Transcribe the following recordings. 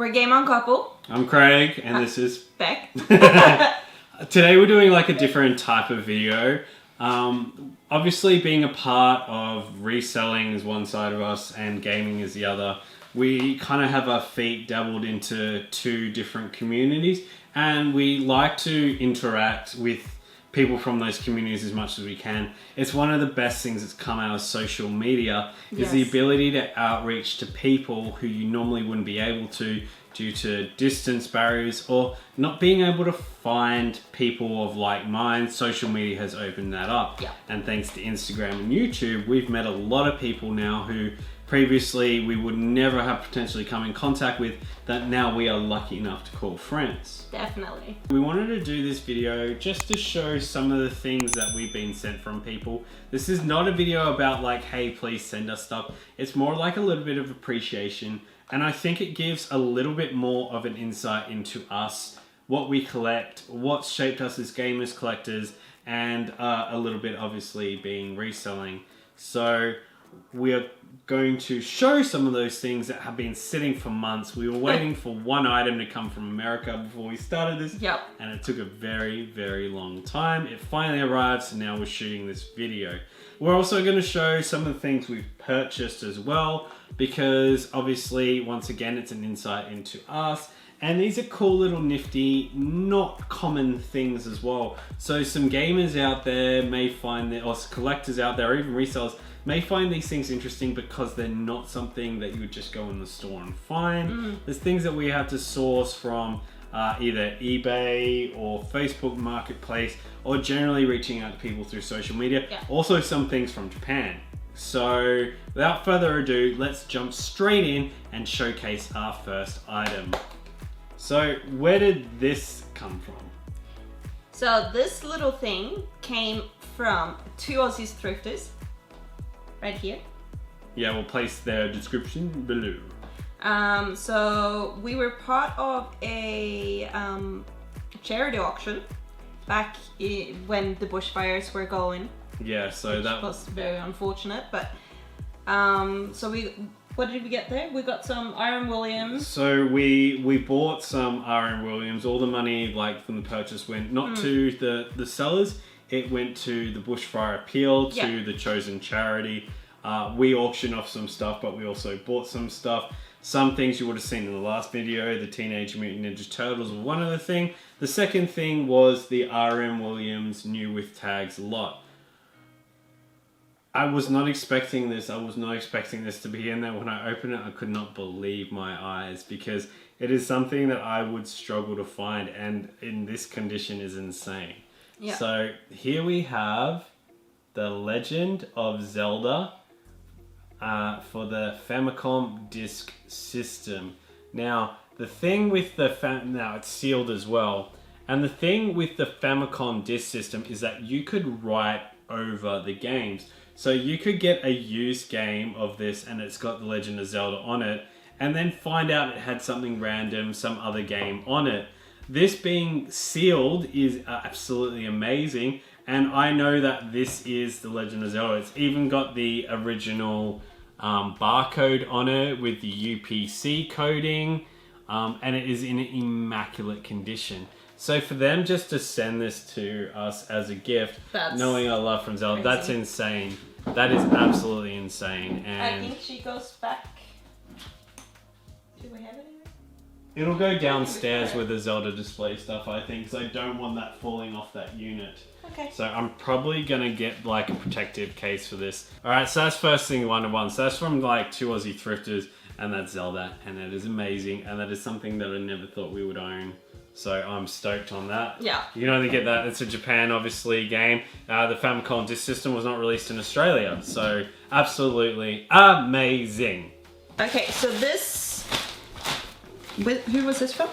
We're Game On Couple. I'm Craig, and this is Beck. Today we're doing like a different type of video. Obviously, being a part of reselling is one side of us and gaming is the other. We kind of have our feet dabbled into two different communities, and we like to interact with people from those communities as much as we can. It's one of the best things that's come out of social media is the ability to outreach to people who you normally wouldn't be able to due to distance barriers or not being able to find people of like mind. Social media has opened that up. And thanks to Instagram and YouTube, we've met a lot of people now who previously we would never have potentially come in contact with, that now we are lucky enough to call friends. Definitely. We wanted to do this video just to show some of the things that we've been sent from people. This is not a video about like, hey, please send us stuff. It's more like a little bit of appreciation. And I think it gives a little bit more of an insight into us, what we collect, what's shaped us as gamers, collectors, and a little bit obviously being reselling. So we are going to show some of those things that have been sitting for months. We were waiting for one item to come from America before we started this. And it took a very, very long time. It finally arrived, so now we're shooting this video. We're also going to show some of the things we've purchased as well, because obviously, once again, it's an insight into us. And these are cool little nifty, not common things as well. So some gamers out there may find that, or collectors out there, or even resellers, may find these things interesting because they're not something that you would just go in the store and find. There's things that we have to source from either eBay or Facebook Marketplace, or generally reaching out to people through social media. Also some things from Japan. So without further ado, let's jump straight in and showcase our first item. So where did this come from? So this little thing came from two Aussie Thrifters. Right here. Yeah, we'll place their description below. So we were part of a charity auction back when the bushfires were going. Yeah, so that was very unfortunate. But so what did we get there? We got some Iron Williams. So we bought some Iron Williams. All the money like from the purchase went not to the sellers. It went to the Bushfire Appeal, to the chosen charity. We auctioned off some stuff, but we also bought some stuff. Some things you would have seen in the last video, the Teenage Mutant Ninja Turtles were one other thing. The second thing was the R.M. Williams New With Tags lot. I was not expecting this. I was not expecting this to be in there. When I opened it, I could not believe my eyes, because it is something that I would struggle to find, and in this condition is insane. So here we have the Legend of Zelda for the Famicom Disk System. Now, the thing with the now it's sealed as well, and the thing with the Famicom Disk System is that you could write over the games. So you could get a used game of this and it's got the Legend of Zelda on it, and then find out it had something random, some other game on it. This being sealed is absolutely amazing, and I know that this is the Legend of Zelda. It's even got the original barcode on it with the UPC coding, and it is in immaculate condition. So for them just to send this to us as a gift, knowing our love from Zelda, that's insane. That is absolutely insane. And I think she goes back. Do we have it? It'll go downstairs with the Zelda display stuff, I think, because I don't want that falling off that unit. So I'm probably going to get like a protective case for this. Alright, so that's first thing 1-to-1. So that's from like two Aussie Thrifters, and that's Zelda, and that is amazing, and that is something that I never thought we would own. So I'm stoked on that. You can only get that. It's a Japan, obviously, game. The Famicom Disk System was not released in Australia, so absolutely amazing. Okay, so this... Who was this from?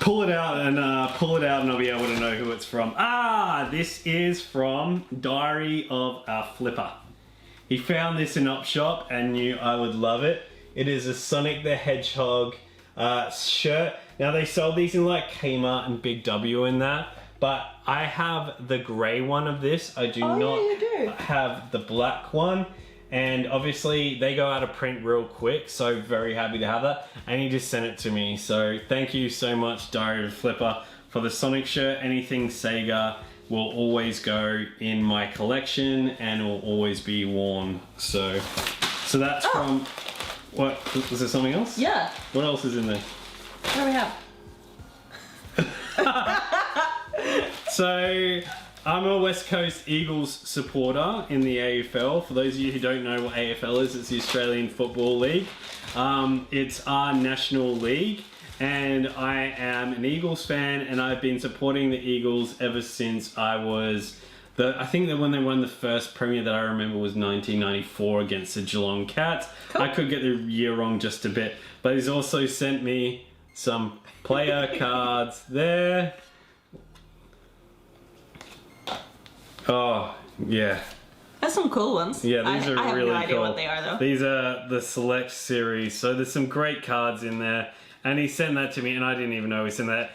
Pull it out and I'll be able to know who it's from. This is from Diary of a Flipper. He found this in Op Shop and knew I would love it. It is a Sonic the Hedgehog shirt. Now they sold these in like Kmart and Big W in that, but I have the grey one of this. I do not have the black one. And obviously they go out of print real quick, so very happy to have that. And he just sent it to me. So thank you so much, Diary of a Flipper, for the Sonic shirt. Anything Sega will always go in my collection and will always be worn. So that's from... What? Was there something else? Yeah. What else is in there? What do we have? So, I'm a West Coast Eagles supporter in the AFL. For those of you who don't know what AFL is, it's the Australian Football League. It's our national league, and I am an Eagles fan, and I've been supporting the Eagles ever since I was... I think that when they won the first Premier that I remember was 1994 against the Geelong Cats. Cool. I could get the year wrong just a bit, but he's also sent me some player cards there. Oh, yeah. That's some cool ones. Yeah, these are really cool. I have no idea what they are, though. These are the Select series, so there's some great cards in there. And he sent that to me, and I didn't even know he sent that.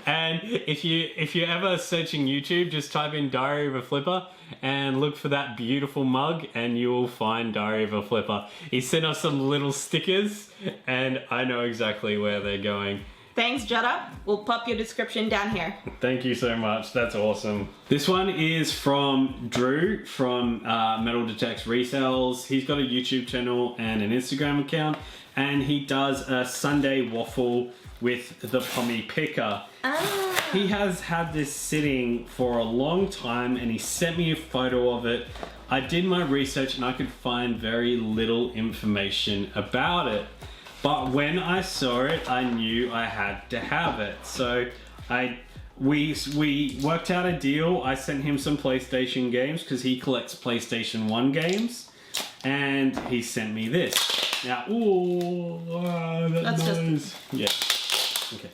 And if you're ever searching YouTube, just type in Diary of a Flipper and look for that beautiful mug, and you will find Diary of a Flipper. He sent us some little stickers, and I know exactly where they're going. Thanks, Jutta. We'll pop your description down here. Thank you so much. That's awesome. This one is from Drew from Metal Detects Resells. He's got a YouTube channel and an Instagram account, and he does a Sunday waffle with the pommy picker. Ah. He has had this sitting for a long time, and he sent me a photo of it. I did my research, and I could find very little information about it. But when I saw it, I knew I had to have it. So we worked out a deal. I sent him some PlayStation games because he collects PlayStation 1 games. And he sent me this. Now, that's noise. Yeah. Okay.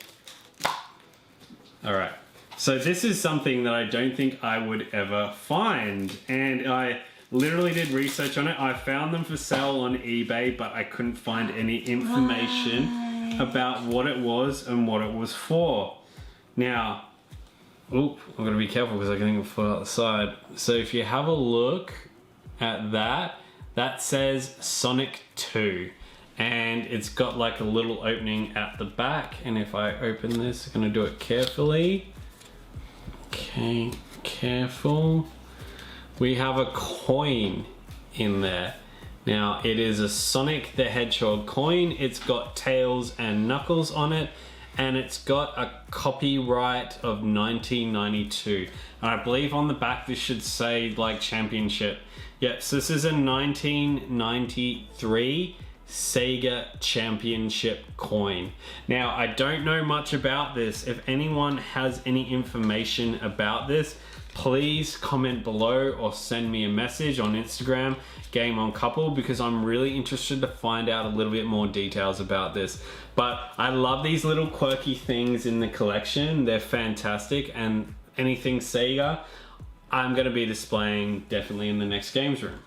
Alright. So this is something that I don't think I would ever find. And I literally did research on it. I found them for sale on eBay, but I couldn't find any information about what it was and what it was for. Now, I'm gonna be careful because I can think fall out the side. So if you have a look at that says Sonic 2. And it's got like a little opening at the back. And if I open this, I'm gonna do it carefully. Okay, careful. We have a coin in there. Now, it is a Sonic the Hedgehog coin. It's got Tails and Knuckles on it, and it's got a copyright of 1992. And I believe on the back this should say like championship. Yep, so this is a 1993 Sega Championship coin. Now, I don't know much about this. If anyone has any information about this, please comment below or send me a message on Instagram, Game On Couple, because I'm really interested to find out a little bit more details about this. But I love these little quirky things in the collection. They're fantastic, and anything Sega, I'm going to be displaying definitely in the next games room.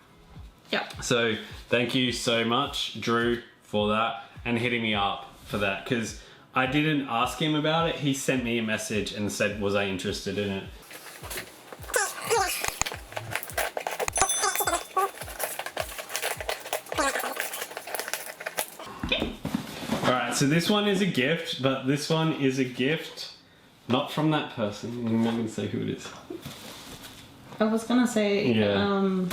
Yep. So thank you so much, Drew, for that, and hitting me up for that, because I didn't ask him about it. He sent me a message and said, was I interested in it? Alright, so this one is a gift, but this one is a gift not from that person. I'm not going to say who it is. I was going to say... Yeah.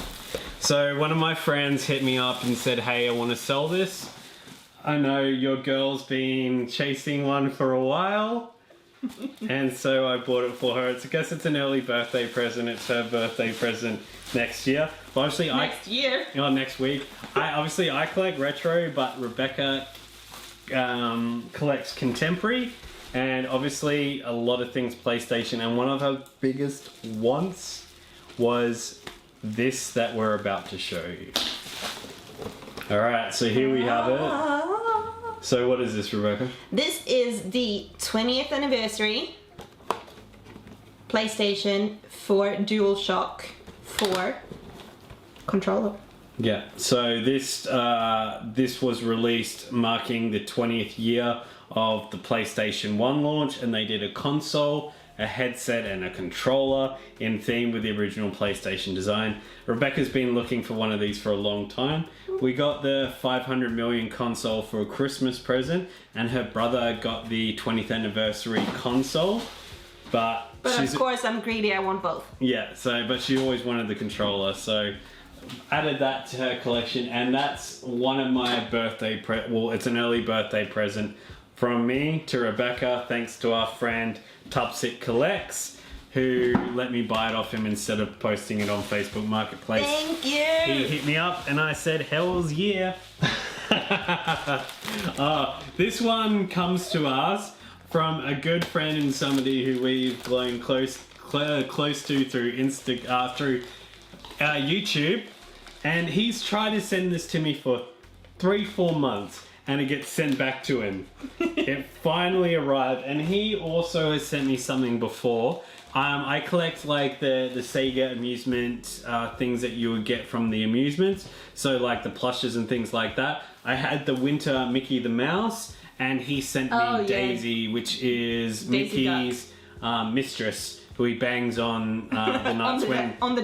So one of my friends hit me up and said, hey, I want to sell this. I know your girl's been chasing one for a while. And so I bought it for her. I guess it's an early birthday present. It's her birthday present next year. But obviously next year? Oh, next week. I collect retro, but Rebecca collects contemporary. And obviously a lot of things PlayStation. And one of her biggest wants was this that we're about to show you. Alright, so here we have it. So what is this, Rebecca? This is the 20th anniversary PlayStation 4 DualShock 4 controller. Yeah, so this was released marking the 20th year of the PlayStation 1 launch, and they did a console a headset and a controller in theme with the original PlayStation design. Rebecca's been looking for one of these for a long time. We got the 500 million console for a Christmas present, and her brother got the 20th anniversary console. But of course I'm greedy, I want both. Yeah, but she always wanted the controller, so added that to her collection, and that's one of my birthday it's an early birthday present from me to Rebecca, thanks to our friend Tufsig Collects, who let me buy it off him instead of posting it on Facebook Marketplace. Thank you! He hit me up and I said, hells yeah. This one comes to us from a good friend and somebody who we've grown close to through YouTube, and he's tried to send this to me for 3-4 months. And it gets sent back to him. It finally arrived, and he also has sent me something before. I collect like the Sega amusement things that you would get from the amusements, so like the plushes and things like that. I had the winter Mickey the Mouse, and he sent me Daisy, which is Daisy Mickey's mistress, who he bangs on the nights on the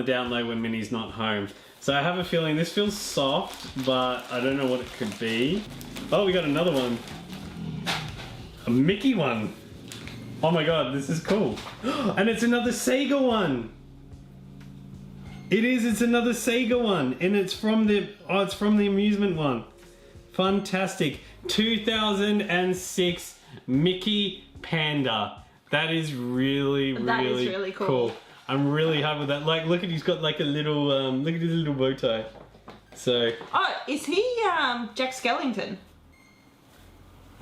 down low when Minnie's not home. So I have a feeling this feels soft, but I don't know what it could be. Oh, we got another one. A Mickey one. Oh my god, this is cool. And it's another Sega one. It's another Sega one. And it's from the amusement one. Fantastic. 2006 Mickey Panda. That is really cool. I'm really happy with that. Like, look at, he's got like a little, look at his little bow tie. So. Oh, is he Jack Skellington?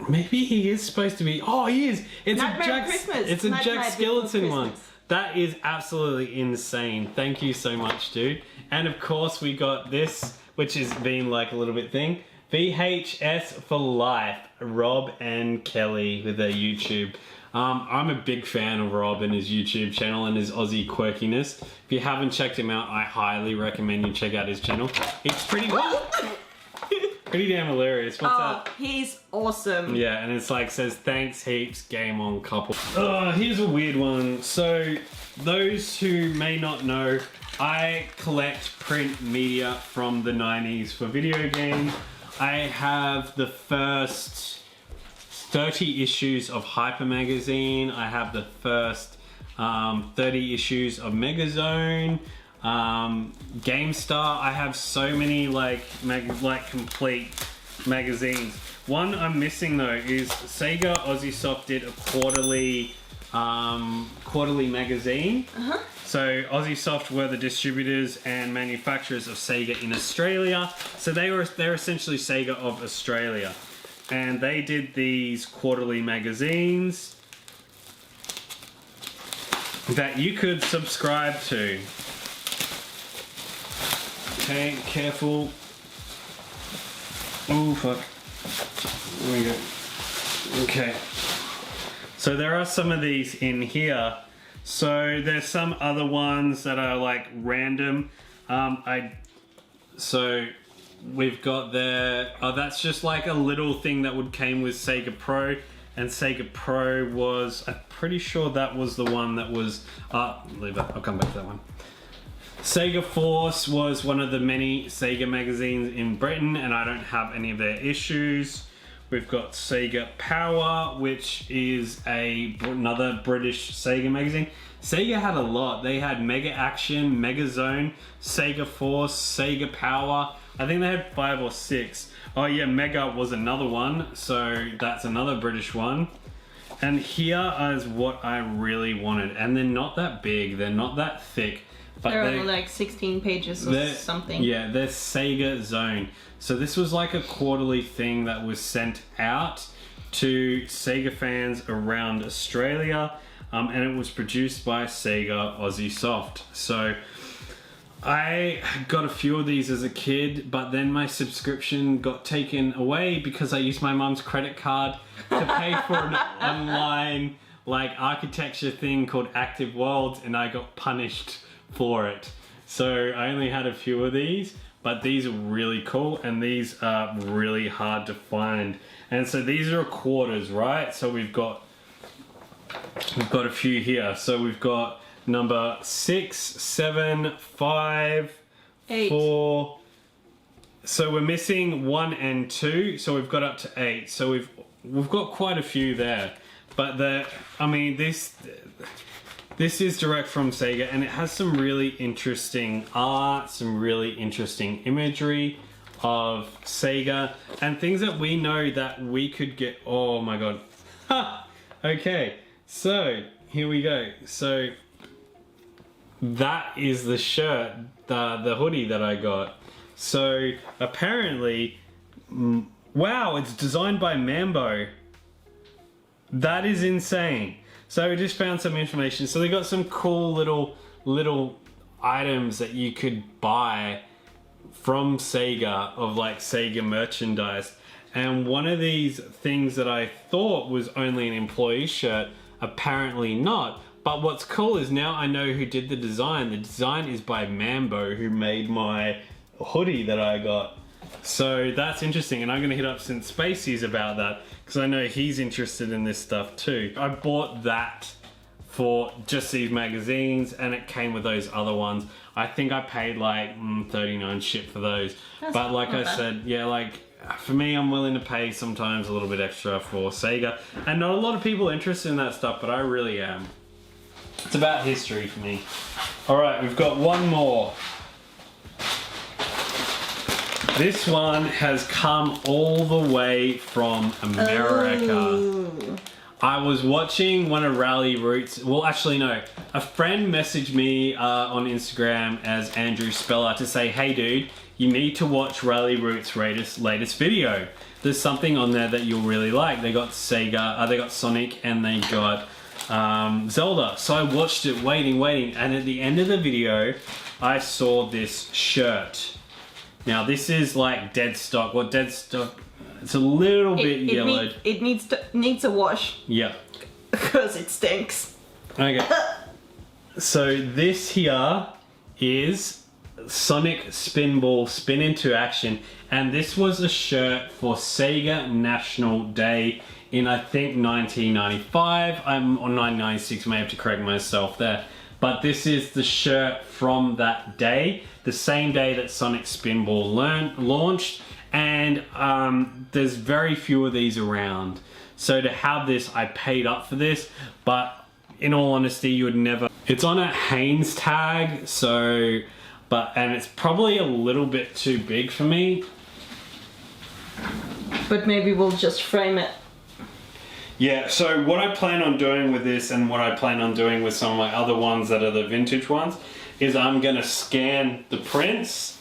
Maybe he is supposed to be. Oh, he is. It's Nightmare a Christmas. It's a Nightmare Jack Before Skellington one. Christmas. That is absolutely insane. Thank you so much, dude. And of course, we got this, which has been like a little bit thing. VHS for life. Rob and Kelly with their YouTube. I'm a big fan of Rob and his YouTube channel and his Aussie quirkiness. If you haven't checked him out, I highly recommend you check out his channel. It's pretty damn hilarious. What's that? He's awesome. Yeah, and it's like, says, thanks heaps, game on couple. Here's a weird one. So, those who may not know, I collect print media from the 90s for video games. I have the first 30 issues of Hyper Magazine. I have the first 30 issues of Megazone, GameStar. I have so many like complete magazines. One I'm missing though is Sega Aussie Soft did a quarterly magazine. So Aussie Soft were the distributors and manufacturers of Sega in Australia. So they're essentially Sega of Australia. And they did these quarterly magazines that you could subscribe to. Okay, careful. Oh, fuck. There we go. Okay. So there are some of these in here. So there's some other ones that are like random. So we've got there, that's just like a little thing that came with Sega Pro, and Sega Pro was, I'm pretty sure that was the one that was, leave it, I'll come back to that one. Sega Force was one of the many Sega magazines in Britain, and I don't have any of their issues. We've got Sega Power, which is another British Sega magazine. Sega had a lot. They had Mega Action, Mega Zone, Sega Force, Sega Power. I think they had 5 or 6. Oh yeah, Mega was another one, so that's another British one. And here is what I really wanted. And they're not that big, they're not that thick. But they're only like 16 pages or something. Yeah, they're Sega Zone. So this was like a quarterly thing that was sent out to Sega fans around Australia. And it was produced by Sega Aussie Soft. So I got a few of these as a kid, but then my subscription got taken away because I used my mum's credit card to pay for an online like architecture thing called Active Worlds, and I got punished for it. So I only had a few of these, but these are really cool and these are really hard to find. And so these are quarters, right? So we've got we've got a few here. So we've got number 6, 7, 5, 8. 4. So we're missing 1 and 2. So we've got up to 8. So we've got quite a few there. But this is direct from Sega, and it has some really interesting art, some really interesting imagery of Sega, and things that we know that we could get. Oh my god. Ha! Okay, so here we go. So that is the shirt, the hoodie that I got. So apparently, wow, it's designed by Mambo. That is insane. So we just found some information. So they got some cool little items that you could buy from Sega, of like Sega merchandise. And one of these things that I thought was only an employee shirt, apparently not. But what's cool is now I know who did the design. The design is by Mambo, who made my hoodie that I got. So that's interesting, and I'm gonna hit up St. Spacey's about that, because I know he's interested in this stuff too. I bought that for just these magazines, and it came with those other ones. I think I paid like $39 ship for those. But like I said, yeah, like for me, I'm willing to pay sometimes a little bit extra for Sega. And not a lot of people are interested in that stuff, but I really am. It's about history for me. All right, we've got one more. This one has come all the way from America. Oh. I was watching one of Ralli Roots. Well, actually, no. A friend messaged me on Instagram as Andrew Speller to say, hey, dude, you need to watch Ralli Roots' latest video. There's something on there that you'll really like. They got Sega, they got Sonic, and they got Zelda. So I watched it, waiting, and at the end of the video, I saw this shirt. Now this is like dead stock. Well, dead stock. It's a little bit yellowed. It needs a wash. Yeah. Because it stinks. Okay. So this here is Sonic Spinball Spin Into Action, and this was a shirt for Sega National Day in I think 1995. I'm on 1996. May have to correct myself there. But this is the shirt from that day, the same day that Sonic Spinball launched, and there's very few of these around. So to have this, I paid up for this, but in all honesty, you would never. It's on a Hanes tag, so, and it's probably a little bit too big for me. But maybe we'll just frame it. Yeah, so what I plan on doing with this, and what I plan on doing with some of my other ones that are the vintage ones, is I'm going to scan the prints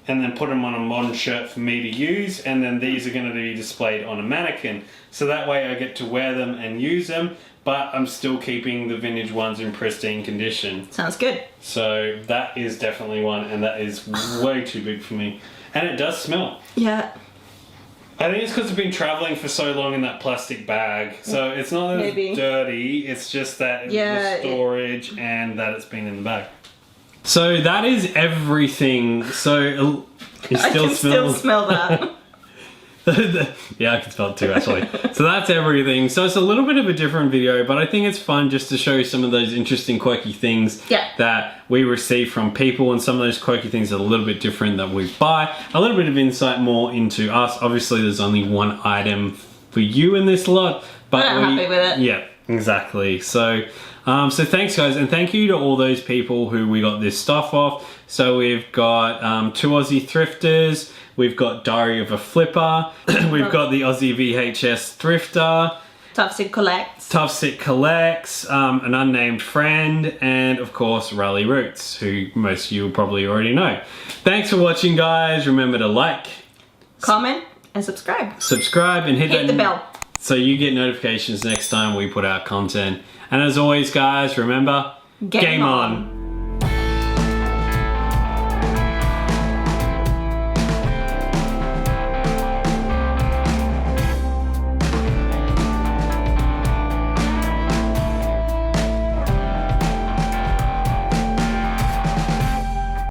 and then put them on a modern shirt for me to use, and then these are going to be displayed on a mannequin. So that way I get to wear them and use them, but I'm still keeping the vintage ones in pristine condition. Sounds good. So that is definitely one, and that is way too big for me. And it does smell. Yeah. I think it's because I've been travelling for so long in that plastic bag. So it's not that it's dirty, it's just that the storage and that it's been in the bag. So that is everything. So you still smell that. Yeah, I can smell it too, actually. So that's everything. So it's a little bit of a different video, but I think it's fun just to show you some of those interesting, quirky things that we receive from people, and some of those quirky things that are a little bit different that we buy. A little bit of insight more into us. Obviously, there's only one item for you in this lot, but I'm happy with it. Yeah, exactly. So, so thanks, guys, and thank you to all those people who we got this stuff off. So we've got 2 Aussie Thrifters. We've got Diary of a Flipper. We've got the Aussie VHS Thrifter. Tufsig Collects. Tufsig Collects, an unnamed friend, and of course Ralli Roots, who most of you will probably already know. Thanks for watching, guys. Remember to like, comment, and subscribe. Subscribe and hit the bell so you get notifications next time we put out content. And as always, guys, remember, game on.